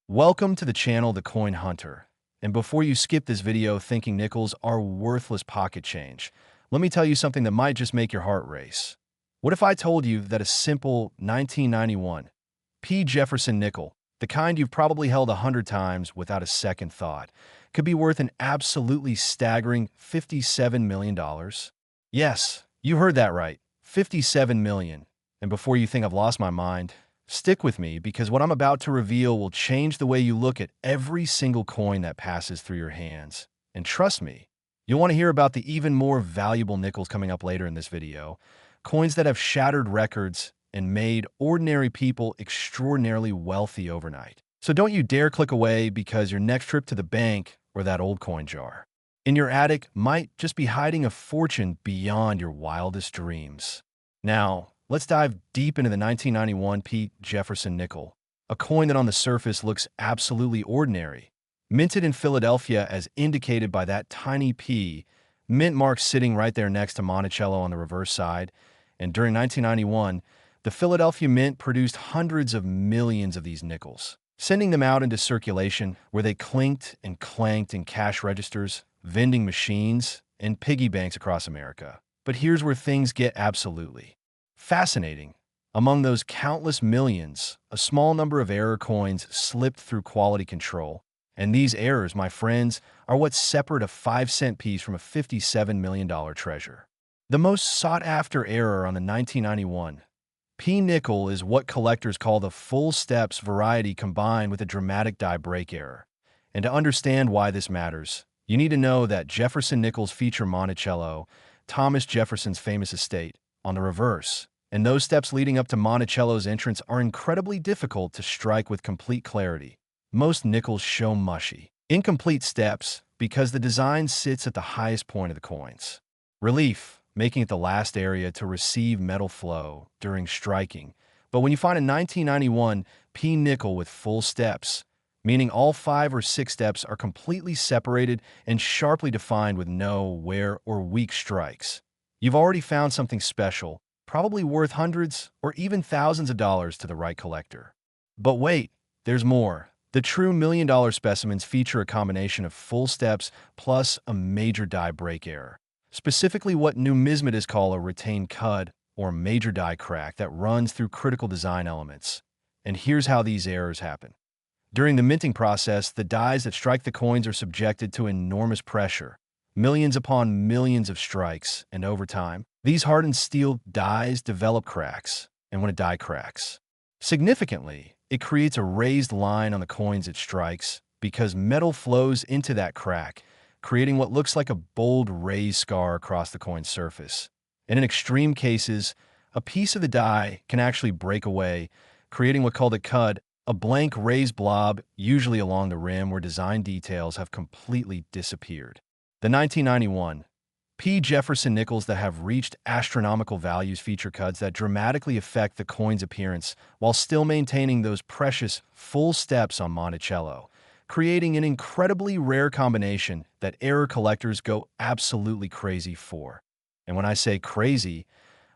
Welcome to the channel The Coin Hunter. And before you skip this video thinking nickels are worthless pocket change, let me tell you something that might just make your heart race. What if I told you that a simple 1991 P. Jefferson nickel, the kind you've probably held 100 times without a second thought, could be worth an absolutely staggering $57 million? Yes, you heard that right, $57 million. And before you think I've lost my mind, stick with me because what I'm about to reveal will change the way you look at every single coin that passes through your hands. And trust me, you'll want to hear about the even more valuable nickels coming up later in this video, coins that have shattered records and made ordinary people extraordinarily wealthy overnight. So don't you dare click away because your next trip to the bank or that old coin jar in your attic might just be hiding a fortune beyond your wildest dreams. Now, let's dive deep into the 1991 P. Jefferson Nickel, a coin that on the surface looks absolutely ordinary. Minted in Philadelphia as indicated by that tiny P, mint mark sitting right there next to Monticello on the reverse side, and during 1991, the Philadelphia Mint produced hundreds of millions of these nickels, sending them out into circulation where they clinked and clanked in cash registers, vending machines, and piggy banks across America. But here's where things get absolutely fascinating. Among those countless millions, a small number of error coins slipped through quality control. And these errors, my friends, are what separate a 5-cent piece from a $57 million treasure. The most sought-after error on the 1991 P nickel is what collectors call the full steps variety combined with a dramatic die break error. And to understand why this matters, you need to know that Jefferson Nickels feature Monticello, Thomas Jefferson's famous estate, on the reverse. And those steps leading up to Monticello's entrance are incredibly difficult to strike with complete clarity. Most nickels show mushy, incomplete steps because the design sits at the highest point of the coins. Relief, making it the last area to receive metal flow during striking. But when you find a 1991 P nickel with full steps, meaning all 5 or 6 steps are completely separated and sharply defined with no, wear, or weak strikes, you've already found something special, probably worth hundreds or even thousands of dollars to the right collector. But wait, there's more. The true million-dollar specimens feature a combination of full steps plus a major die break error, specifically what numismatists call a retained cud or major die crack that runs through critical design elements. And here's how these errors happen. During the minting process, the dies that strike the coins are subjected to enormous pressure, millions upon millions of strikes, and over time, these hardened steel dies develop cracks, and when a die cracks, significantly, it creates a raised line on the coins it strikes because metal flows into that crack, creating what looks like a bold raised scar across the coin's surface. And in extreme cases, a piece of the die can actually break away, creating what's called a cud, a blank raised blob, usually along the rim where design details have completely disappeared. The 1991 P. Jefferson nickels that have reached astronomical values feature cuds that dramatically affect the coin's appearance while still maintaining those precious full steps on Monticello, creating an incredibly rare combination that error collectors go absolutely crazy for. And when I say crazy,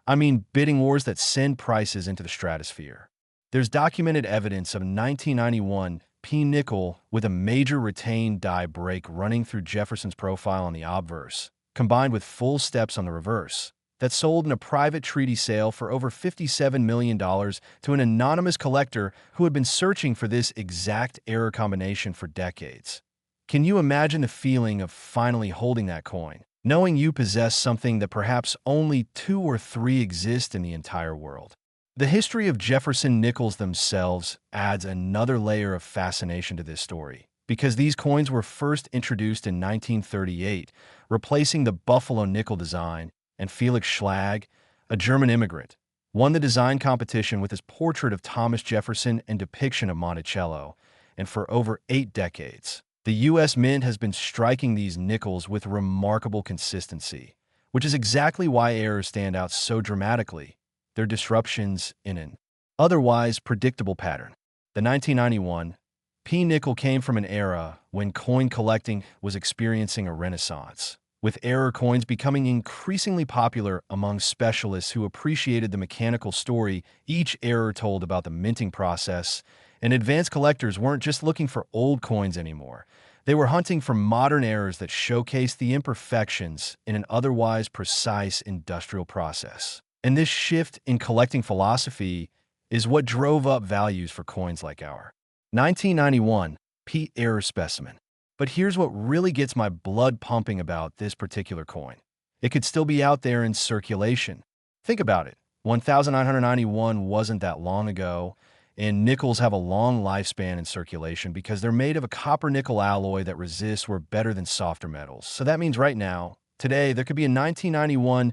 I mean bidding wars that send prices into the stratosphere. There's documented evidence of a 1991 P nickel with a major retained die break running through Jefferson's profile on the obverse, combined with full steps on the reverse, that sold in a private treaty sale for over $57 million to an anonymous collector who had been searching for this exact error combination for decades. Can you imagine the feeling of finally holding that coin, knowing you possess something that perhaps only 2 or 3 exist in the entire world? The history of Jefferson nickels themselves adds another layer of fascination to this story, because these coins were first introduced in 1938, replacing the Buffalo nickel design, and Felix Schlag, a German immigrant, won the design competition with his portrait of Thomas Jefferson and depiction of Monticello, and for over 8 decades, the U.S. Mint has been striking these nickels with remarkable consistency, which is exactly why errors stand out so dramatically. They're disruptions in an otherwise predictable pattern. The 1991 P nickel came from an era when coin collecting was experiencing a renaissance, with error coins becoming increasingly popular among specialists who appreciated the mechanical story each error told about the minting process And advanced collectors weren't just looking for old coins anymore. They were hunting for modern errors that showcased the imperfections in an otherwise precise industrial process. And this shift in collecting philosophy is what drove up values for coins like our 1991 P error specimen. But here's what really gets my blood pumping about this particular coin. It could still be out there in circulation. Think about it. 1991 wasn't that long ago, and nickels have a long lifespan in circulation because they're made of a copper-nickel alloy that resists or better than softer metals. So that means right now, today, there could be a 1991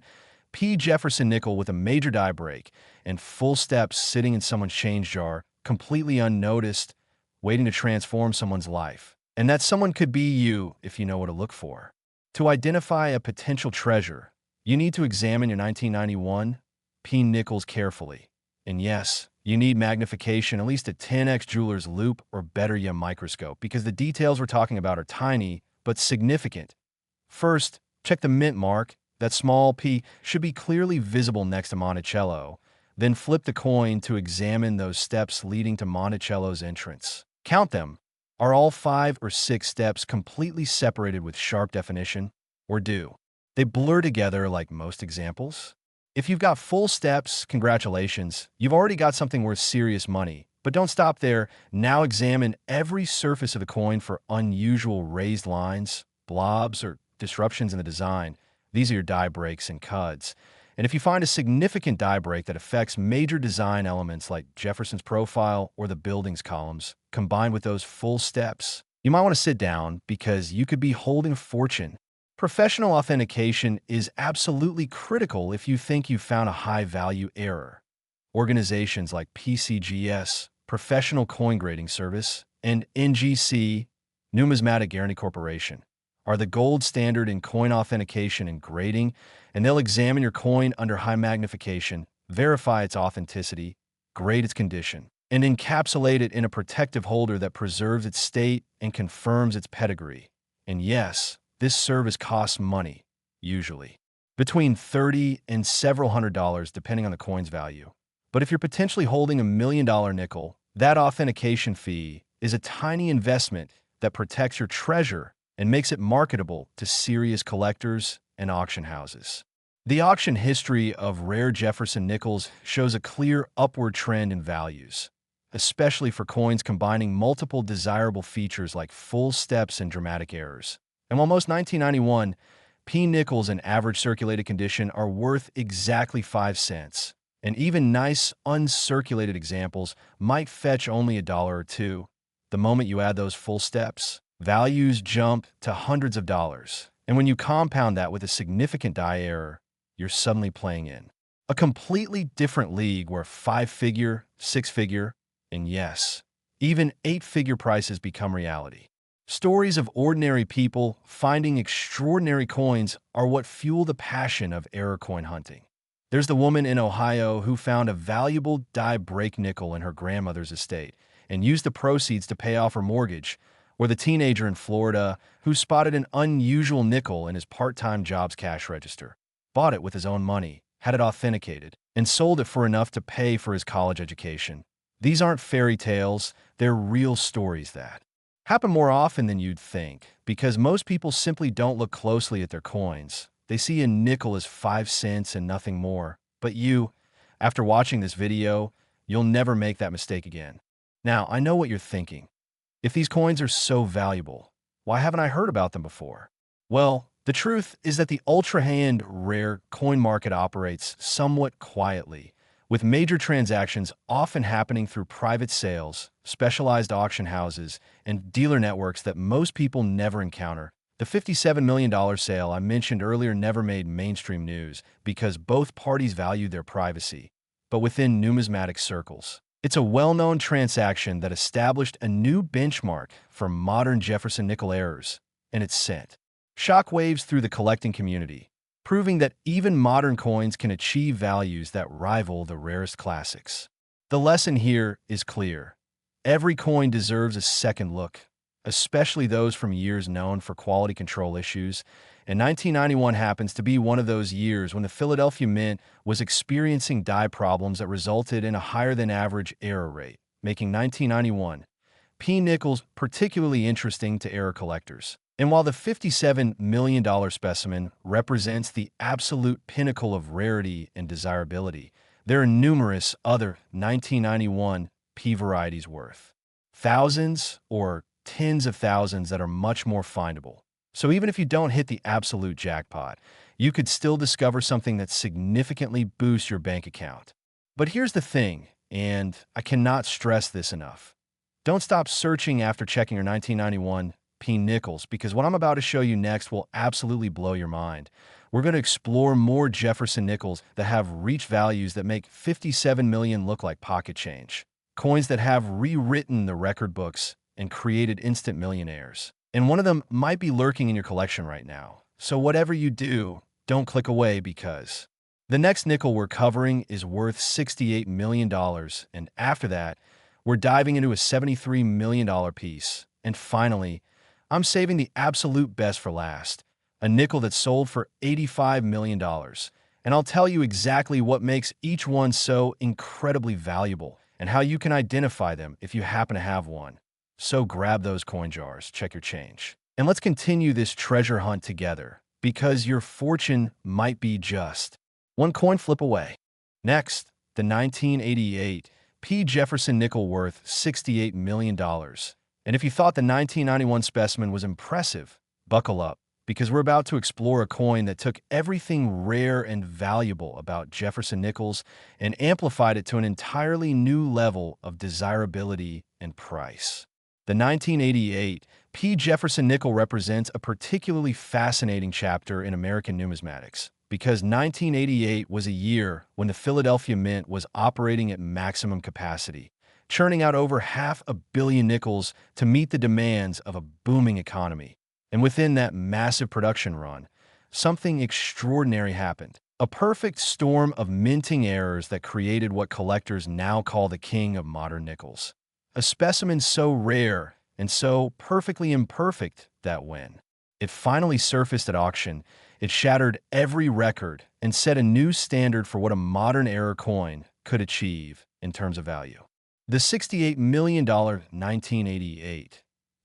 P Jefferson Nickel with a major die break and full steps sitting in someone's change jar, completely unnoticed, waiting to transform someone's life. And that someone could be you if you know what to look for. To identify a potential treasure, you need to examine your 1991 P nickels carefully. And yes, you need magnification, at least a 10x jeweler's loupe or better yet microscope, because the details we're talking about are tiny but significant. First, check the mint mark. That small P should be clearly visible next to Monticello. Then flip the coin to examine those steps leading to Monticello's entrance. Count them. Are all 5 or 6 steps completely separated with sharp definition? Or do they blur together like most examples? If you've got full steps, congratulations, you've already got something worth serious money. But don't stop there. Now examine every surface of the coin for unusual raised lines, blobs, or disruptions in the design. These are your die breaks and cuds. And if you find a significant die break that affects major design elements like Jefferson's profile or the building's columns, combined with those full steps, you might want to sit down because you could be holding a fortune. Professional authentication is absolutely critical if you think you found a high-value error. Organizations like PCGS, Professional Coin Grading Service, and NGC, Numismatic Guarantee Corporation, are the gold standard in coin authentication and grading, and they'll examine your coin under high magnification, verify its authenticity, grade its condition, and encapsulate it in a protective holder that preserves its state and confirms its pedigree. And yes, this service costs money, usually between $30 and several $100 depending on the coin's value. But if you're potentially holding $1 million nickel, that authentication fee is a tiny investment that protects your treasure and makes it marketable to serious collectors and auction houses. The auction history of rare Jefferson Nickels shows a clear upward trend in values, especially for coins combining multiple desirable features like full steps and dramatic errors. And while most 1991 P nickels in average circulated condition are worth exactly 5 cents, and even nice uncirculated examples might fetch only $1 or $2, the moment you add those full steps, values jump to hundreds of dollars. And when you compound that with a significant die error, you're suddenly playing in a completely different league where 5-figure, 6-figure, and yes, even 8-figure prices become reality. Stories of ordinary people finding extraordinary coins are what fuel the passion of error coin hunting. There's the woman in Ohio who found a valuable die break nickel in her grandmother's estate and used the proceeds to pay off her mortgage, or the teenager in Florida who spotted an unusual nickel in his part-time job's cash register, bought it with his own money, had it authenticated, and sold it for enough to pay for his college education. These aren't fairy tales, they're real stories that happen more often than you'd think, because most people simply don't look closely at their coins. They see a nickel as 5 cents and nothing more. But you, after watching this video, you'll never make that mistake again. Now, I know what you're thinking. If these coins are so valuable, why haven't I heard about them before? Well, the truth is that the ultra-high-end rare coin market operates somewhat quietly, with major transactions often happening through private sales, specialized auction houses, and dealer networks that most people never encounter. The $57 million sale I mentioned earlier never made mainstream news because both parties valued their privacy. But within numismatic circles, it's a well-known transaction that established a new benchmark for modern Jefferson Nickel errors, and it sent shockwaves through the collecting community, proving that even modern coins can achieve values that rival the rarest classics. The lesson here is clear. Every coin deserves a second look, especially those from years known for quality control issues, and 1991 happens to be one of those years when the Philadelphia Mint was experiencing die problems that resulted in a higher-than-average error rate. making 1991 P nickels particularly interesting to error collectors. And while the $57 million specimen represents the absolute pinnacle of rarity and desirability, there are numerous other 1991 P varieties worth thousands or tens of thousands that are much more findable. So even if you don't hit the absolute jackpot, you could still discover something that significantly boosts your bank account. But here's the thing, and I cannot stress this enough. Don't stop searching after checking your 1991 P nickels, because what I'm about to show you next will absolutely blow your mind. We're going to explore more Jefferson Nickels that have reach values that make 57 million look like pocket change. Coins that have rewritten the record books and created instant millionaires. And one of them might be lurking in your collection right now. So whatever you do, don't click away, because the next nickel we're covering is worth $68 million. And after that, we're diving into a $73 million piece. And finally, I'm saving the absolute best for last, a nickel that sold for $85 million. And I'll tell you exactly what makes each one so incredibly valuable and how you can identify them if you happen to have one. So grab those coin jars, check your change, and let's continue this treasure hunt together, because your fortune might be just one coin flip away. Next, the 1988 P. Jefferson Nickel worth $68 million. And if you thought the 1991 specimen was impressive, buckle up, because we're about to explore a coin that took everything rare and valuable about Jefferson Nickels and amplified it to an entirely new level of desirability and price. The 1988 P. Jefferson Nickel represents a particularly fascinating chapter in American numismatics, because 1988 was a year when the Philadelphia Mint was operating at maximum capacity, churning out over 500 million nickels to meet the demands of a booming economy. And within that massive production run, something extraordinary happened. A perfect storm of minting errors that created what collectors now call the king of modern nickels. A specimen so rare and so perfectly imperfect that when it finally surfaced at auction, it shattered every record and set a new standard for what a modern error coin could achieve in terms of value. The $68 million 1988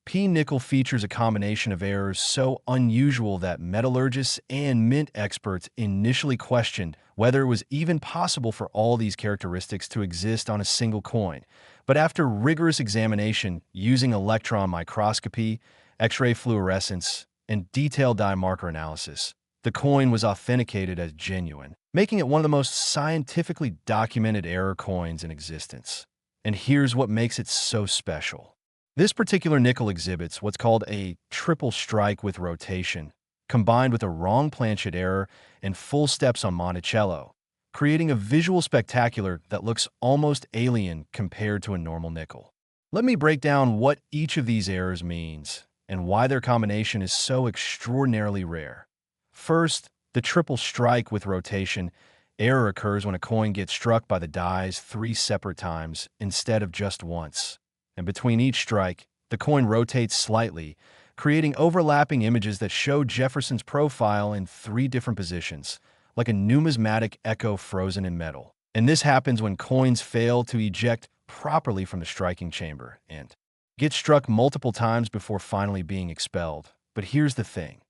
P nickel features a combination of errors so unusual that metallurgists and mint experts initially questioned whether it was even possible for all these characteristics to exist on a single coin. But after rigorous examination using electron microscopy, X-ray fluorescence, and detailed dye marker analysis, the coin was authenticated as genuine, making it one of the most scientifically documented error coins in existence. And here's what makes it so special. This particular nickel exhibits what's called a triple strike with rotation, combined with a wrong planchet error and full steps on Monticello, creating a visual spectacular that looks almost alien compared to a normal nickel. Let me break down what each of these errors means and why their combination is so extraordinarily rare. First, the triple strike with rotation error occurs when a coin gets struck by the dies 3 separate times instead of just once. And between each strike, the coin rotates slightly, creating overlapping images that show Jefferson's profile in 3 different positions, like a numismatic echo frozen in metal. And this happens when coins fail to eject properly from the striking chamber and get struck multiple times before finally being expelled. But here's the thing.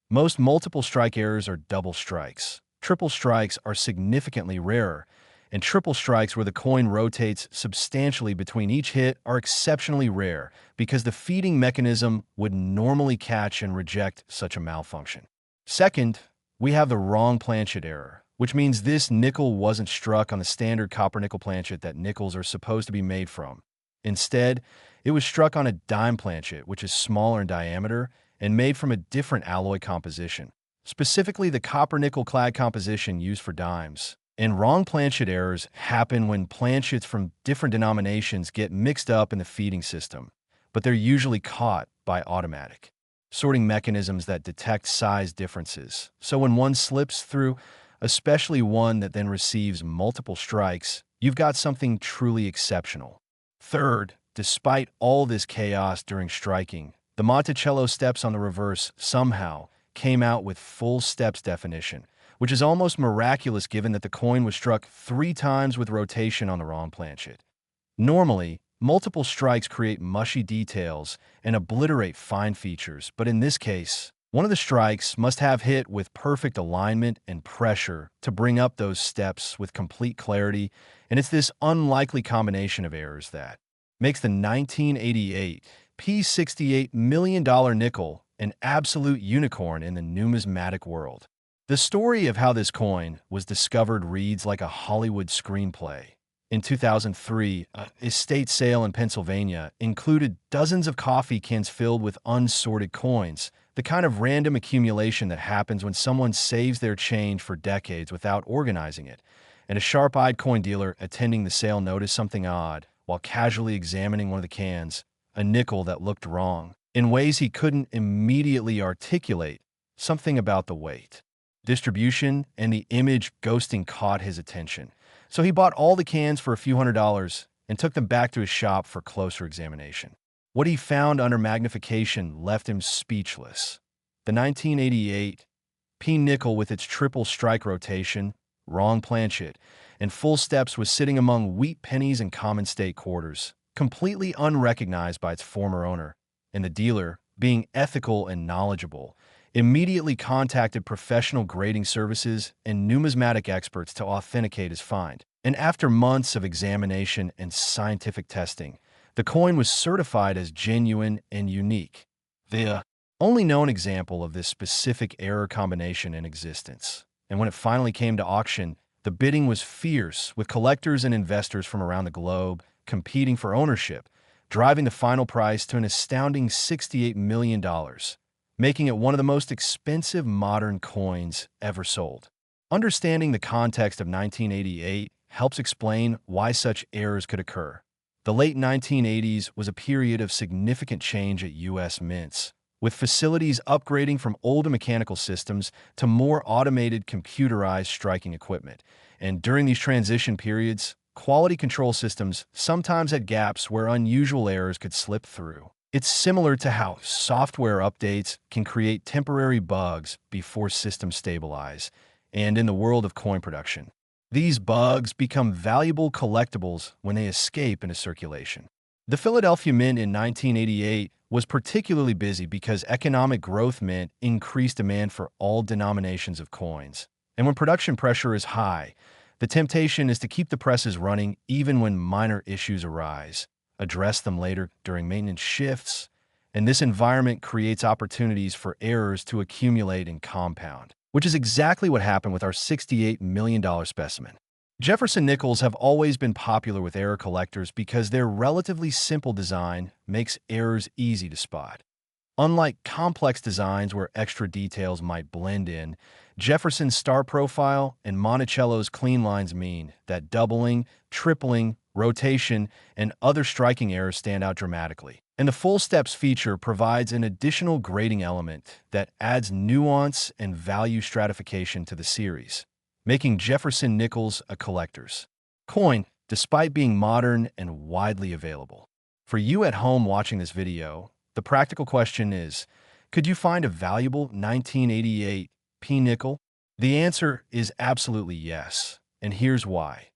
Most multiple strike errors are double strikes. Triple strikes are significantly rarer, and triple strikes where the coin rotates substantially between each hit are exceptionally rare because the feeding mechanism would normally catch and reject such a malfunction. Second, we have the wrong planchet error, which means this nickel wasn't struck on the standard copper-nickel planchet that nickels are supposed to be made from. Instead, it was struck on a dime planchet, which is smaller in diameter and made from a different alloy composition, specifically the copper-nickel clad composition used for dimes. And wrong planchet errors happen when planchets from different denominations get mixed up in the feeding system, but they're usually caught by automatic sorting mechanisms that detect size differences. So when one slips through, especially one that then receives multiple strikes, you've got something truly exceptional. Third, despite all this chaos during striking, the Monticello steps on the reverse somehow came out with full steps definition, which is almost miraculous given that the coin was struck 3 times with rotation on the wrong planchet. Normally, Multiple strikes create mushy details and obliterate fine features, but in this case, one of the strikes must have hit with perfect alignment and pressure to bring up those steps with complete clarity, and it's this unlikely combination of errors that makes the 1988 $68 million nickel an absolute unicorn in the numismatic world. The story of how this coin was discovered reads like a Hollywood screenplay. In 2003, an estate sale in Pennsylvania included dozens of coffee cans filled with unsorted coins, the kind of random accumulation that happens when someone saves their change for decades without organizing it. And a sharp-eyed coin dealer attending the sale noticed something odd while casually examining one of the cans, a nickel that looked wrong, in ways he couldn't immediately articulate. Something about the weight, distribution, and the image ghosting caught his attention. So he bought all the cans for a few $100s and took them back to his shop for closer examination. What he found under magnification left him speechless. The 1988 P nickel with its triple strike rotation, wrong planchet, and full steps was sitting among wheat pennies and common state quarters, completely unrecognized by its former owner, and the dealer, being ethical and knowledgeable, immediately contacted professional grading services and numismatic experts to authenticate his find. And after months of examination and scientific testing, the coin was certified as genuine and unique. The only known example of this specific error combination in existence. And when it finally came to auction, the bidding was fierce, with collectors and investors from around the globe competing for ownership, driving the final price to an astounding $68 million, making it one of the most expensive modern coins ever sold. Understanding the context of 1988 helps explain why such errors could occur. The late 1980s was a period of significant change at U.S. mints, with facilities upgrading from older mechanical systems to more automated computerized striking equipment. And during these transition periods, quality control systems sometimes had gaps where unusual errors could slip through. It's similar to how software updates can create temporary bugs before systems stabilize. And in the world of coin production, these bugs become valuable collectibles when they escape into circulation. The Philadelphia Mint in 1988 was particularly busy because economic growth meant increased demand for all denominations of coins. And when production pressure is high, the temptation is to keep the presses running even when minor issues arise, address them later during maintenance shifts, and this environment creates opportunities for errors to accumulate and compound, which is exactly what happened with our $68 million specimen. Jefferson Nickels have always been popular with error collectors because their relatively simple design makes errors easy to spot. Unlike complex designs where extra details might blend in, Jefferson's star profile and Monticello's clean lines mean that doubling, tripling, rotation, and other striking errors stand out dramatically. And the full steps feature provides an additional grading element that adds nuance and value stratification to the series, making Jefferson Nickels a collector's coin despite being modern and widely available. For you at home watching this video, the practical question is, could you find a valuable 1988 P nickel? The answer is absolutely yes, and here's why.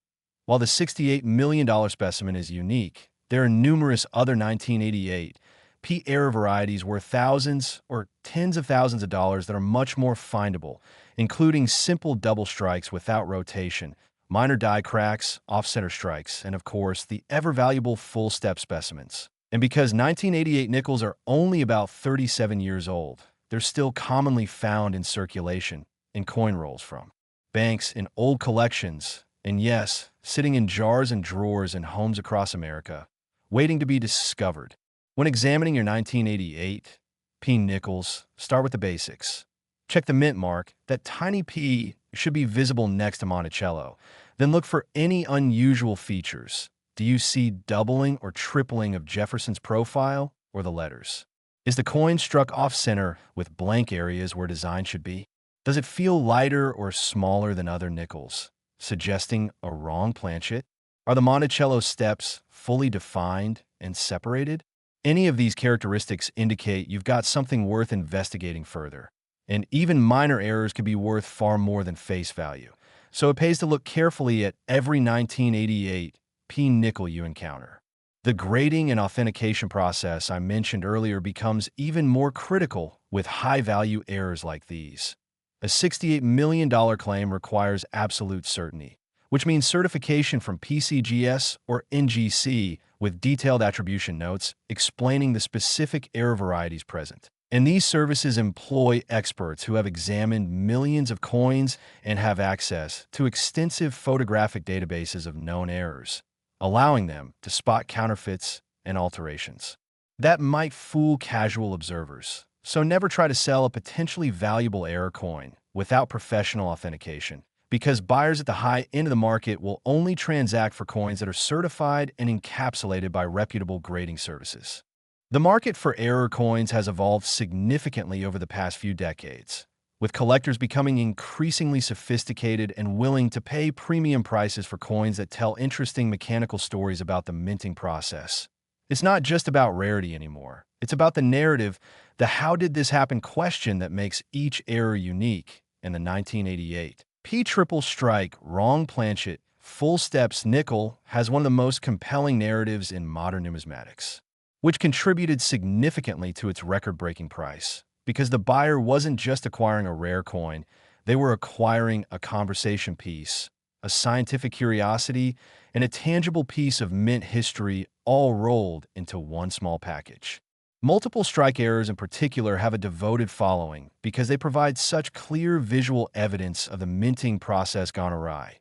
While the $68 million specimen is unique, there are numerous other 1988 P error varieties worth thousands or tens of thousands of dollars that are much more findable, including simple double strikes without rotation, minor die cracks, off-center strikes, and of course, the ever-valuable full-step specimens. And because 1988 nickels are only about 37 years old, they're still commonly found in circulation in coin rolls from banks in old collections, and yes, sitting in jars and drawers in homes across America, waiting to be discovered. When examining your 1988 P nickels, start with the basics. Check the mint mark. That tiny P should be visible next to Monticello. Then look for any unusual features. Do you see doubling or tripling of Jefferson's profile or the letters? Is the coin struck off-center with blank areas where design should be? Does it feel lighter or smaller than other nickels, suggesting a wrong planchet? Are the Monticello steps fully defined and separated? Any of these characteristics indicate you've got something worth investigating further. And even minor errors could be worth far more than face value. So it pays to look carefully at every 1988 P nickel you encounter. The grading and authentication process I mentioned earlier becomes even more critical with high-value errors like these. A $68 million claim requires absolute certainty, which means certification from PCGS or NGC with detailed attribution notes explaining the specific error varieties present. And these services employ experts who have examined millions of coins and have access to extensive photographic databases of known errors, allowing them to spot counterfeits and alterations. That might fool casual observers, so never try to sell a potentially valuable error coin without professional authentication, because buyers at the high end of the market will only transact for coins that are certified and encapsulated by reputable grading services. The market for error coins has evolved significantly over the past few decades, with collectors becoming increasingly sophisticated and willing to pay premium prices for coins that tell interesting mechanical stories about the minting process. It's not just about rarity anymore. It's about the narrative, the "how did this happen" question that makes each error unique. In the 1988 P-triple strike wrong planchet full steps nickel has one of the most compelling narratives in modern numismatics, which contributed significantly to its record-breaking price. Because the buyer wasn't just acquiring a rare coin, they were acquiring a conversation piece, a scientific curiosity, and a tangible piece of mint history all rolled into one small package. Multiple strike errors in particular have a devoted following because they provide such clear visual evidence of the minting process gone awry.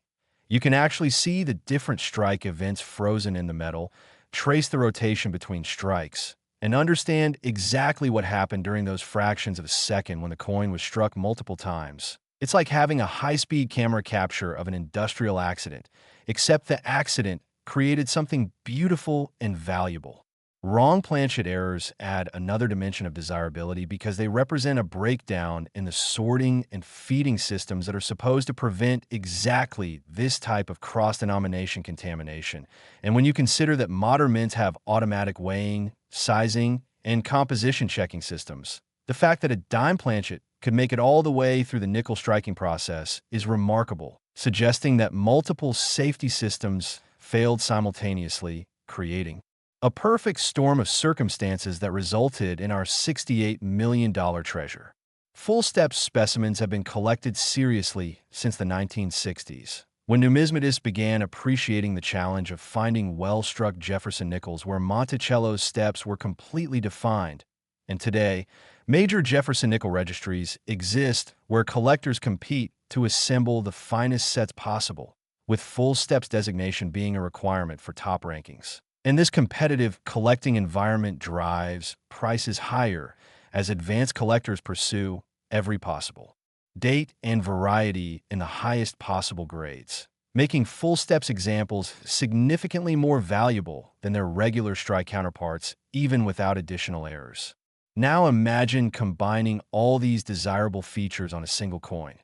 You can actually see the different strike events frozen in the metal, trace the rotation between strikes, and understand exactly what happened during those fractions of a second when the coin was struck multiple times. It's like having a high-speed camera capture of an industrial accident, except the accident created something beautiful and valuable. Wrong planchet errors add another dimension of desirability because they represent a breakdown in the sorting and feeding systems that are supposed to prevent exactly this type of cross-denomination contamination. And when you consider that modern mints have automatic weighing, sizing, and composition checking systems, the fact that a dime planchet could make it all the way through the nickel striking process is remarkable, suggesting that multiple safety systems failed simultaneously, creating a perfect storm of circumstances that resulted in our $68 million treasure. Full step specimens have been collected seriously since the 1960s, when numismatists began appreciating the challenge of finding well-struck Jefferson Nickels where Monticello's steps were completely defined. And today, major Jefferson Nickel registries exist where collectors compete to assemble the finest sets possible, with full steps designation being a requirement for top rankings. And this competitive collecting environment drives prices higher as advanced collectors pursue every possible date and variety in the highest possible grades, making full steps examples significantly more valuable than their regular strike counterparts, even without additional errors. Now imagine combining all these desirable features on a single coin.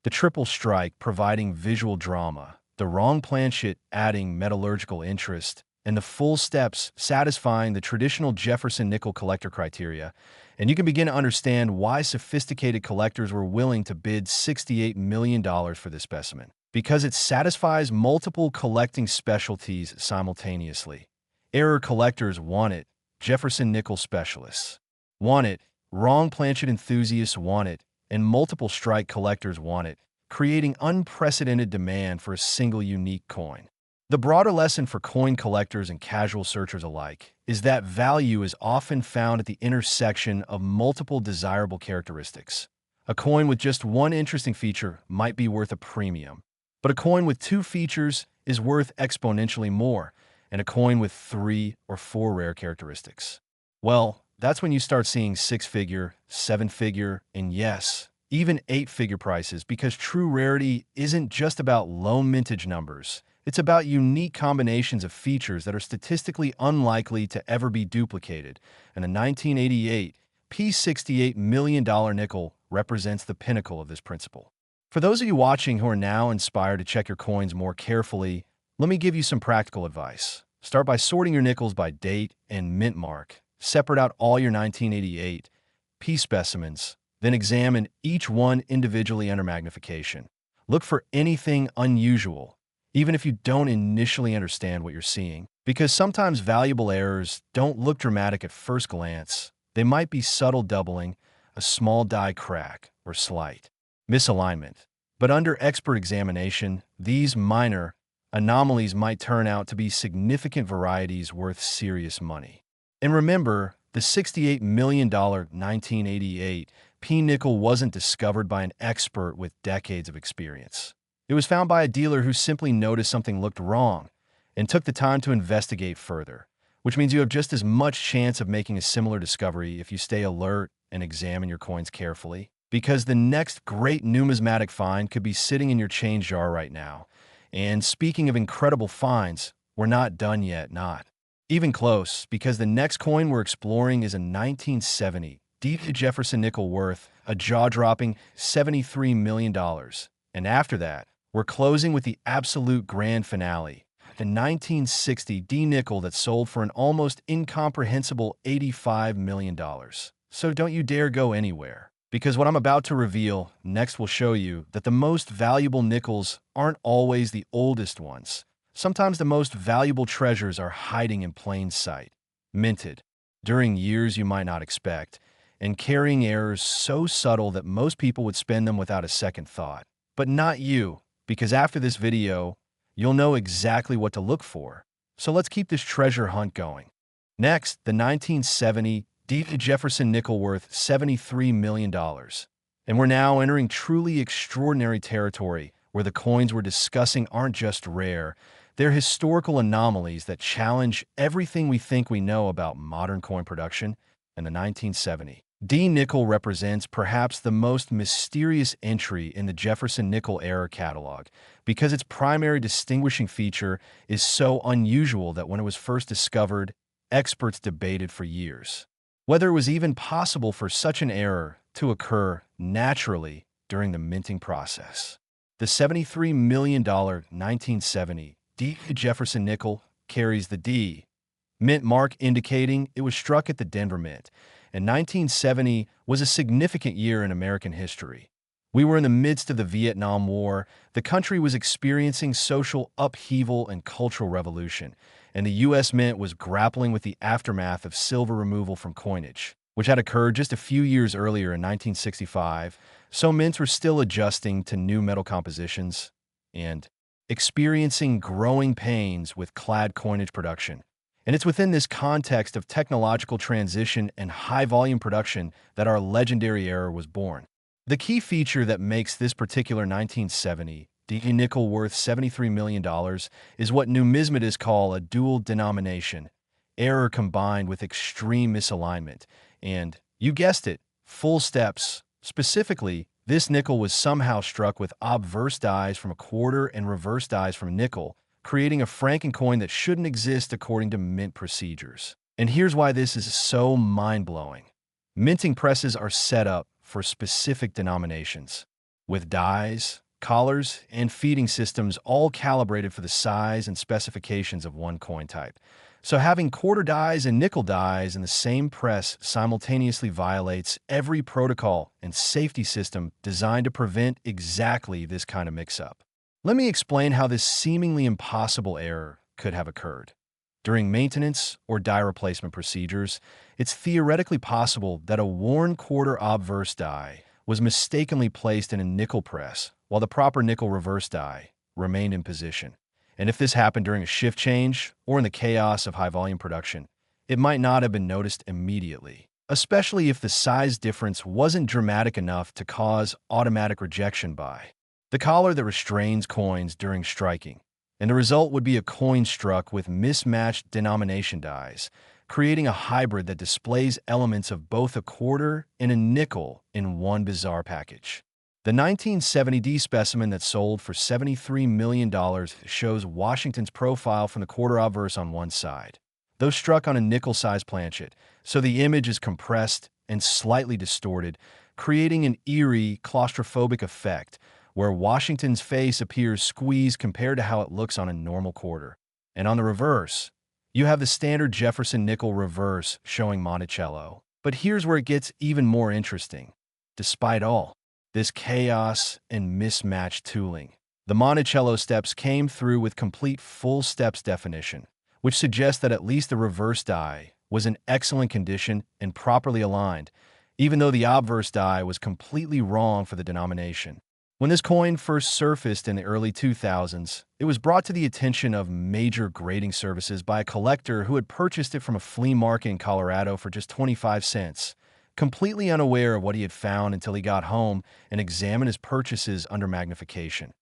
The triple strike providing visual drama, the wrong planchet adding metallurgical interest, and the full steps satisfying the traditional Jefferson Nickel collector criteria, and you can begin to understand why sophisticated collectors were willing to bid $68 million for this specimen. Because it satisfies multiple collecting specialties simultaneously. Error collectors want it, Jefferson Nickel specialists want it, wrong planchet enthusiasts want it, and multiple strike collectors want it, creating unprecedented demand for a single unique coin. The broader lesson for coin collectors and casual searchers alike is that value is often found at the intersection of multiple desirable characteristics. A coin with just one interesting feature might be worth a premium, but a coin with two features is worth exponentially more, and a coin with 3 or 4 rare characteristics. Well, that's when you start seeing 6-figure, 7-figure, and yes, even 8-figure prices, because true rarity isn't just about low mintage numbers. It's about unique combinations of features that are statistically unlikely to ever be duplicated, and the 1988 $68 million nickel represents the pinnacle of this principle. For those of you watching who are now inspired to check your coins more carefully, let me give you some practical advice. Start by sorting your nickels by date and mint mark. Separate out all your 1988 P specimens, then examine each one individually under magnification. Look for anything unusual, even if you don't initially understand what you're seeing. Because sometimes valuable errors don't look dramatic at first glance. They might be subtle doubling, a small die crack, or slight misalignment. But under expert examination, these minor anomalies might turn out to be significant varieties worth serious money. And remember, the $68 million 1988 P nickel wasn't discovered by an expert with decades of experience. It was found by a dealer who simply noticed something looked wrong and took the time to investigate further, which means you have just as much chance of making a similar discovery if you stay alert and examine your coins carefully. Because the next great numismatic find could be sitting in your change jar right now. And speaking of incredible finds, we're not done yet, not even close, because the next coin we're exploring is a 1970 Jefferson Nickel worth a jaw-dropping $73 million. And after that, we're closing with the absolute grand finale, the 1960 nickel that sold for an almost incomprehensible $85 million. So don't you dare go anywhere, because what I'm about to reveal next will show you that the most valuable nickels aren't always the oldest ones. Sometimes the most valuable treasures are hiding in plain sight, minted during years you might not expect, and carrying errors so subtle that most people would spend them without a second thought. But not you, because after this video, you'll know exactly what to look for. So let's keep this treasure hunt going. Next, the 1970 Jefferson Nickel worth $73 million. And we're now entering truly extraordinary territory where the coins we're discussing aren't just rare, they're historical anomalies that challenge everything we think we know about modern coin production. And the 1970 nickel represents perhaps the most mysterious entry in the Jefferson Nickel era catalog, because its primary distinguishing feature is so unusual that when it was first discovered, experts debated for years whether it was even possible for such an error to occur naturally during the minting process. The $73 million 1970 Jefferson Nickel carries the D mint mark, indicating it was struck at the Denver Mint, and 1970 was a significant year in American history. We were in the midst of the Vietnam War, the country was experiencing social upheaval and cultural revolution, and the U.S. Mint was grappling with the aftermath of silver removal from coinage, which had occurred just a few years earlier in 1965, so mints were still adjusting to new metal compositions and experiencing growing pains with clad coinage production. And it's within this context of technological transition and high-volume production that our legendary era was born. The key feature that makes this particular 1970 nickel worth $73 million is what numismatists call a dual denomination, error combined with extreme misalignment, and, you guessed it, full steps. Specifically, this nickel was somehow struck with obverse dies from a quarter and reverse dies from a nickel, creating a frankencoin that shouldn't exist according to mint procedures. And here's why this is so mind-blowing. Minting presses are set up for specific denominations, with dies, collars, and feeding systems all calibrated for the size and specifications of one coin type. So having quarter dies and nickel dies in the same press simultaneously violates every protocol and safety system designed to prevent exactly this kind of mix-up. Let me explain how this seemingly impossible error could have occurred. During maintenance or die replacement procedures, it's theoretically possible that a worn quarter obverse die was mistakenly placed in a nickel press while the proper nickel reverse die remained in position. And if this happened during a shift change or in the chaos of high-volume production, it might not have been noticed immediately, especially if the size difference wasn't dramatic enough to cause automatic rejection by the collar that restrains coins during striking. And the result would be a coin struck with mismatched denomination dies, creating a hybrid that displays elements of both a quarter and a nickel in one bizarre package. The 1970 specimen that sold for $73 million shows Washington's profile from the quarter obverse on one side, though struck on a nickel-sized planchet, so the image is compressed and slightly distorted, creating an eerie, claustrophobic effect where Washington's face appears squeezed compared to how it looks on a normal quarter. And on the reverse, you have the standard Jefferson Nickel reverse showing Monticello. But here's where it gets even more interesting. Despite all this chaos and mismatched tooling, the Monticello steps came through with complete full steps definition, which suggests that at least the reverse die was in excellent condition and properly aligned, even though the obverse die was completely wrong for the denomination. When this coin first surfaced in the early 2000s, it was brought to the attention of major grading services by a collector who had purchased it from a flea market in Colorado for just 25 cents, completely unaware of what he had found until he got home and examined his purchases under magnification.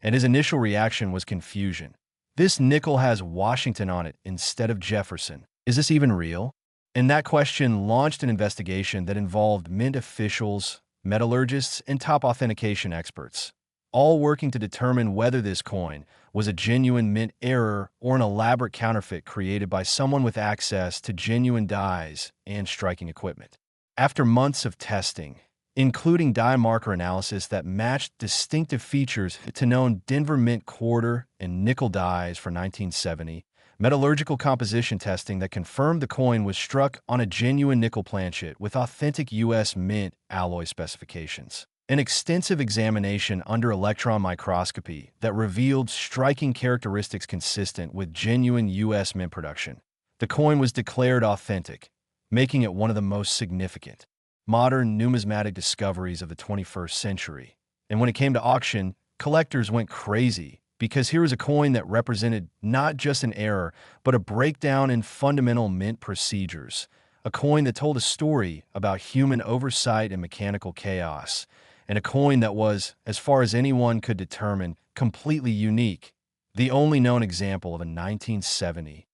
And his initial reaction was confusion. This nickel has Washington on it instead of Jefferson. Is this even real? And that question launched an investigation that involved mint officials, metallurgists, and top authentication experts, all working to determine whether this coin was a genuine mint error or an elaborate counterfeit created by someone with access to genuine dies and striking equipment. After months of testing, including die marker analysis that matched distinctive features to known Denver Mint quarter and nickel dies for 1970, metallurgical composition testing that confirmed the coin was struck on a genuine nickel planchet with authentic U.S. Mint alloy specifications. An extensive examination under electron microscopy that revealed striking characteristics consistent with genuine U.S. Mint production. The coin was declared authentic, making it one of the most significant modern numismatic discoveries of the 21st century. And when it came to auction, collectors went crazy, because here was a coin that represented not just an error, but a breakdown in fundamental mint procedures, a coin that told a story about human oversight and mechanical chaos, and a coin that was, as far as anyone could determine, completely unique, the only known example of a 1970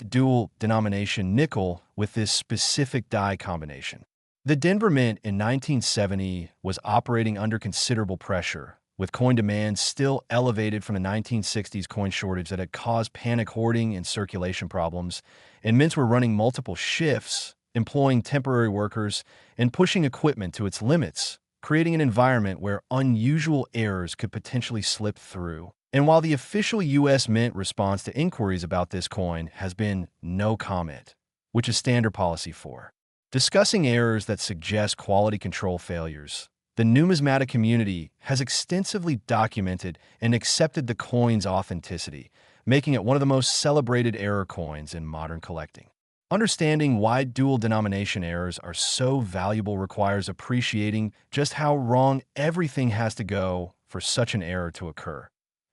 dual denomination nickel with this specific die combination. The Denver Mint in 1970 was operating under considerable pressure, with coin demand still elevated from the 1960s coin shortage that had caused panic hoarding and circulation problems, and mints were running multiple shifts, employing temporary workers, and pushing equipment to its limits, creating an environment where unusual errors could potentially slip through. And while the official U.S. Mint response to inquiries about this coin has been no comment, which is standard policy for discussing errors that suggest quality control failures, the numismatic community has extensively documented and accepted the coin's authenticity, making it one of the most celebrated error coins in modern collecting. Understanding why dual denomination errors are so valuable requires appreciating just how wrong everything has to go for such an error to occur.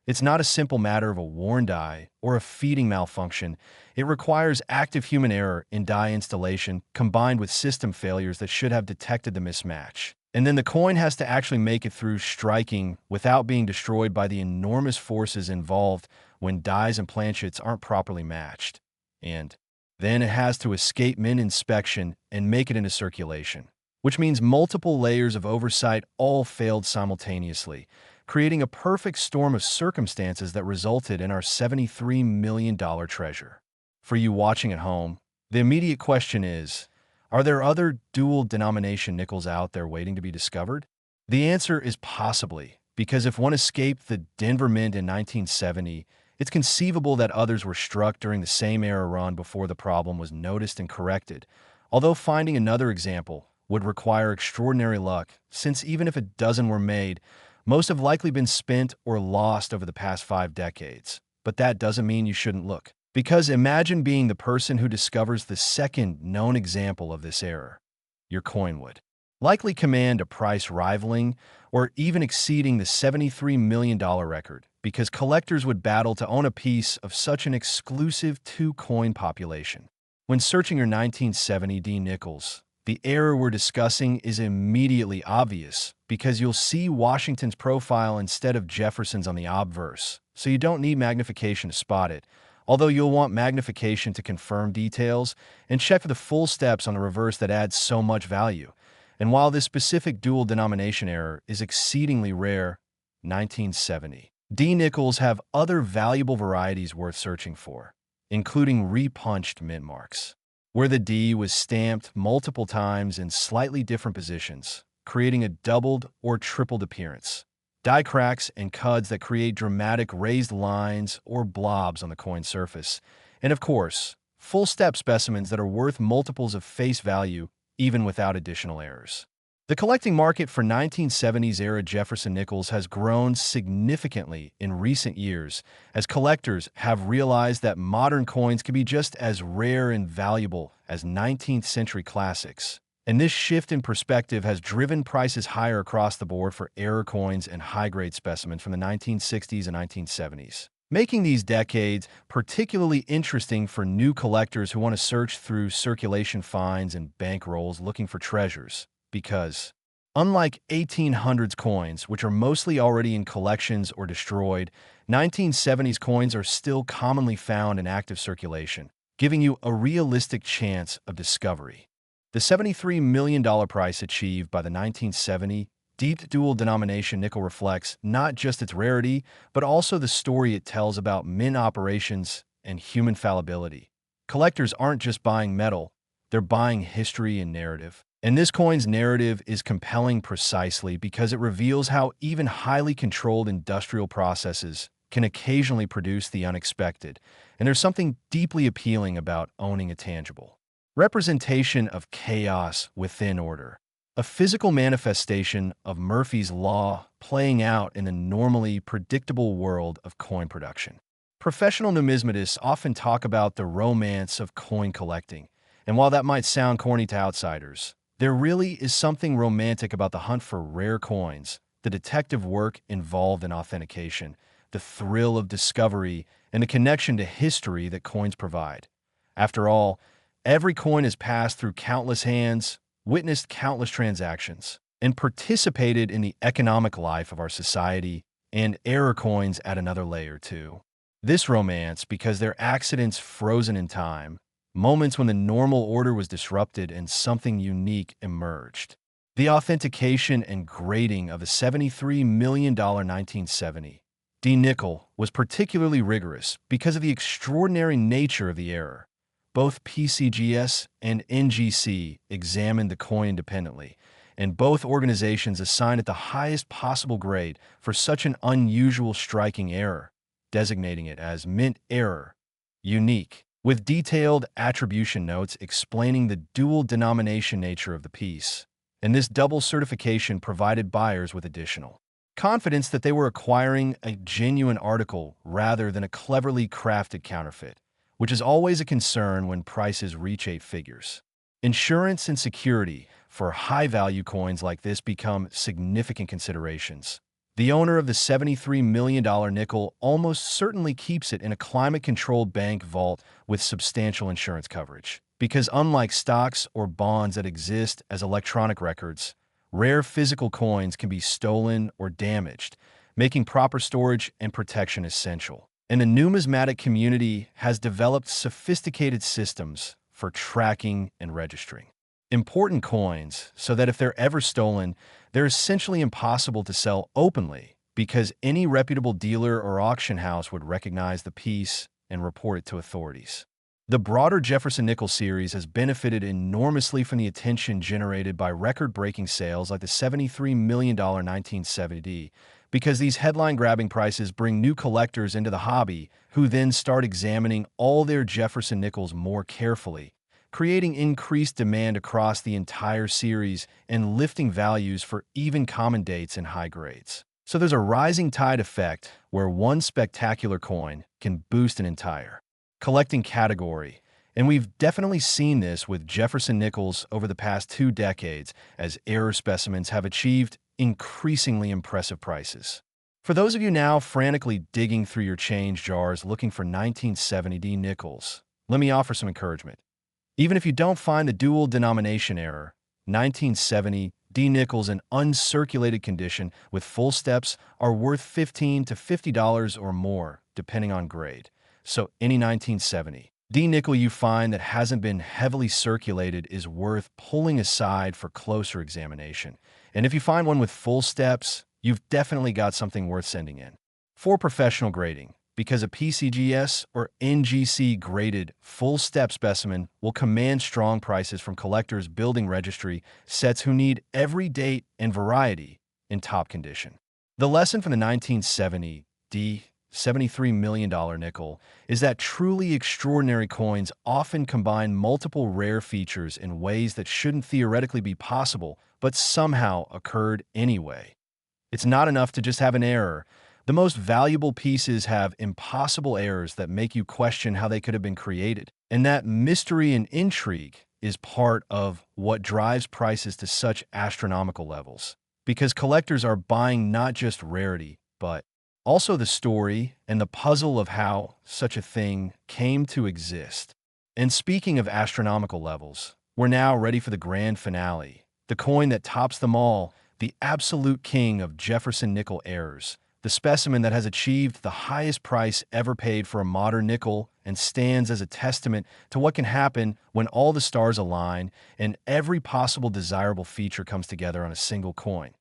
It's not a simple matter of a worn die or a feeding malfunction. It requires active human error in die installation combined with system failures that should have detected the mismatch. And then the coin has to actually make it through striking without being destroyed by the enormous forces involved when dies and planchets aren't properly matched. And then it has to escape mint inspection and make it into circulation, which means multiple layers of oversight all failed simultaneously, creating a perfect storm of circumstances that resulted in our $73 million treasure. For you watching at home, the immediate question is, are there other dual denomination nickels out there waiting to be discovered? The answer is possibly, because if one escaped the Denver Mint in 1970, it's conceivable that others were struck during the same era run before the problem was noticed and corrected, although finding another example would require extraordinary luck, since even if a dozen were made, most have likely been spent or lost over the past 5 decades. But that doesn't mean you shouldn't look. Because imagine being the person who discovers the second known example of this error. Your coin would likely command a price rivaling or even exceeding the $73 million record, because collectors would battle to own a piece of such an exclusive two-coin population. When searching your 1970 D nickels, the error we're discussing is immediately obvious because you'll see Washington's profile instead of Jefferson's on the obverse, so you don't need magnification to spot it, although you'll want magnification to confirm details and check for the full steps on the reverse that adds so much value. And while this specific dual denomination error is exceedingly rare, 1970 D nickels have other valuable varieties worth searching for, including repunched mint marks, where the D was stamped multiple times in slightly different positions, creating a doubled or tripled appearance. Die cracks and cuds that create dramatic raised lines or blobs on the coin surface. And of course, full-step specimens that are worth multiples of face value even without additional errors. The collecting market for 1970s-era Jefferson Nickels has grown significantly in recent years as collectors have realized that modern coins can be just as rare and valuable as 19th-century classics. And this shift in perspective has driven prices higher across the board for era coins and high-grade specimens from the 1960s and 1970s, making these decades particularly interesting for new collectors who want to search through circulation finds and bankrolls looking for treasures. Because, unlike 1800s coins, which are mostly already in collections or destroyed, 1970s coins are still commonly found in active circulation, giving you a realistic chance of discovery. The $73 million price achieved by the 1970 deep dual denomination nickel reflects not just its rarity, but also the story it tells about mint operations and human fallibility. Collectors aren't just buying metal, they're buying history and narrative. And this coin's narrative is compelling precisely because it reveals how even highly controlled industrial processes can occasionally produce the unexpected, and there's something deeply appealing about owning a tangible representation of chaos within order, a physical manifestation of Murphy's Law playing out in the normally predictable world of coin production. Professional numismatists often talk about the romance of coin collecting, and while that might sound corny to outsiders, there really is something romantic about the hunt for rare coins, the detective work involved in authentication, the thrill of discovery, and the connection to history that coins provide. After all, every coin has passed through countless hands, witnessed countless transactions, and participated in the economic life of our society, and error coins add another layer too. This romance, because they're accidents frozen in time, moments when the normal order was disrupted and something unique emerged. The authentication and grading of the $73 million 1970 D nickel was particularly rigorous because of the extraordinary nature of the error. Both PCGS and NGC examined the coin independently, and both organizations assigned it the highest possible grade for such an unusual striking error, designating it as mint error, unique, with detailed attribution notes explaining the dual denomination nature of the piece. And this double certification provided buyers with additional confidence that they were acquiring a genuine article rather than a cleverly crafted counterfeit, which is always a concern when prices reach 8 figures. Insurance and security for high-value coins like this become significant considerations. The owner of the $73 million nickel almost certainly keeps it in a climate-controlled bank vault with substantial insurance coverage. Because unlike stocks or bonds that exist as electronic records, rare physical coins can be stolen or damaged, making proper storage and protection essential. And the numismatic community has developed sophisticated systems for tracking and registering important coins so that if they're ever stolen, they're essentially impossible to sell openly because any reputable dealer or auction house would recognize the piece and report it to authorities. The broader Jefferson Nickel series has benefited enormously from the attention generated by record-breaking sales like the $73 million 1970 because these headline-grabbing prices bring new collectors into the hobby who then start examining all their Jefferson Nickels more carefully, creating increased demand across the entire series and lifting values for even common dates and high grades. So there's a rising tide effect where one spectacular coin can boost an entire collecting category. And we've definitely seen this with Jefferson Nickels over the past 2 decades as error specimens have achieved increasingly impressive prices. For those of you now frantically digging through your change jars looking for 1970 D nickels, let me offer some encouragement. Even if you don't find the dual denomination error, 1970 D nickels in uncirculated condition with full steps are worth $15 to $50 or more, depending on grade. So any 1970 D nickel you find that hasn't been heavily circulated is worth pulling aside for closer examination. And if you find one with full steps, you've definitely got something worth sending in. For professional grading, because a PCGS or NGC graded full step specimen will command strong prices from collectors building registry sets who need every date and variety in top condition. The lesson from the 1970 D $73 million nickel, is that truly extraordinary coins often combine multiple rare features in ways that shouldn't theoretically be possible, but somehow occurred anyway. It's not enough to just have an error. The most valuable pieces have impossible errors that make you question how they could have been created. And that mystery and intrigue is part of what drives prices to such astronomical levels. Because collectors are buying not just rarity, but also the story and the puzzle of how such a thing came to exist. And speaking of astronomical levels, we're now ready for the grand finale, the coin that tops them all, the absolute king of Jefferson Nickel errors, the specimen that has achieved the highest price ever paid for a modern nickel and stands as a testament to what can happen when all the stars align and every possible desirable feature comes together on a single coin.